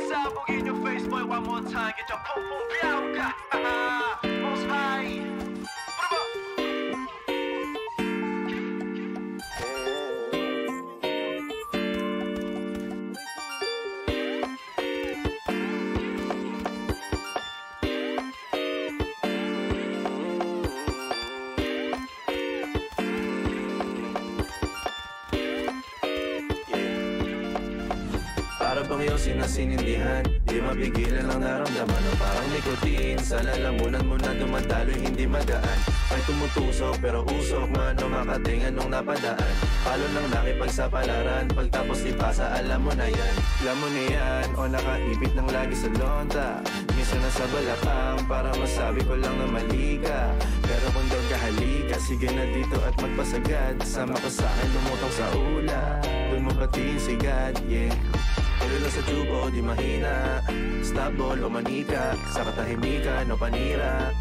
Sabogin your face, boy, one more time. Get your pum pum biauka. Most high. Para bang iyong sinasinindihan, di mapigilan ang naramdaman o parang nikotin. Sa lalamunan mo na dumadaloy, hindi magaan. May tumutusok pero usok man o makatingan nung napadaan. Palo lang nakipagsapalaran, pagtapos di pasa alam mo na yan. Alam mo na yan o nakaipit lang lagi sa lonta. Minsan nasa balakang para masabi ko lang na mali ka. Pero kung doon ka halika, sige na dito at magpasagad. Sama ko sa akin lumutang sa ula, doon mo patiin si God, yeah. Pero lang sa tubo, di mahina. Stop ball o manika, sa katahimikan o panira.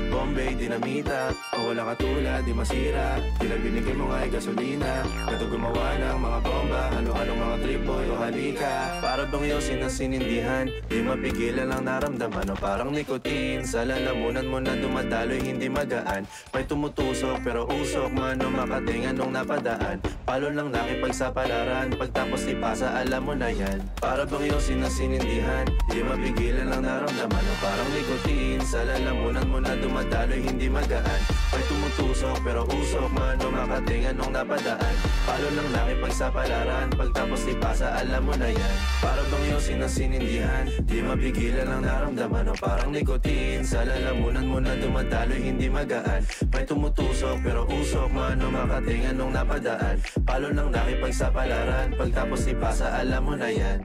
Bombay, dinamita, o walang katulad, di masira. Tila binigay mo nga ay gasolina. Kato gumawa ng mga bomba, halo-halong mga trip boy o halika. Para bang iyong sinasinindihan, di mapigilan ang naramdaman o parang nikotin. Sa lalamunan mo na dumadaloy, hindi magaan. May tumutusok pero usok man o makatingan nung napadaan. Palo lang nakipagsapalaran, pagtapos ipasa alam mo na yan. Para bang iyong sinasinindihan, di mapigilan ang naramdaman o parang nikotin. Sa lalamunan mo na dumadaloy, hindi magaan. May tumutusok pero usok man o makatingan nung napadaan. Palo lang nakipagsapalaran, pagtapos ipasa alam mo na yan. Para bang iyong sinasinindihan, di mapigilan ang naramdaman o parang nikotin. Sa lalamunan mo na dumadaloy, hindi magaan. May tumutusok pero usok man o makatingan nung napadaan. Palo lang nakipagsapalaran, pagtapos ipasa alam mo na yan.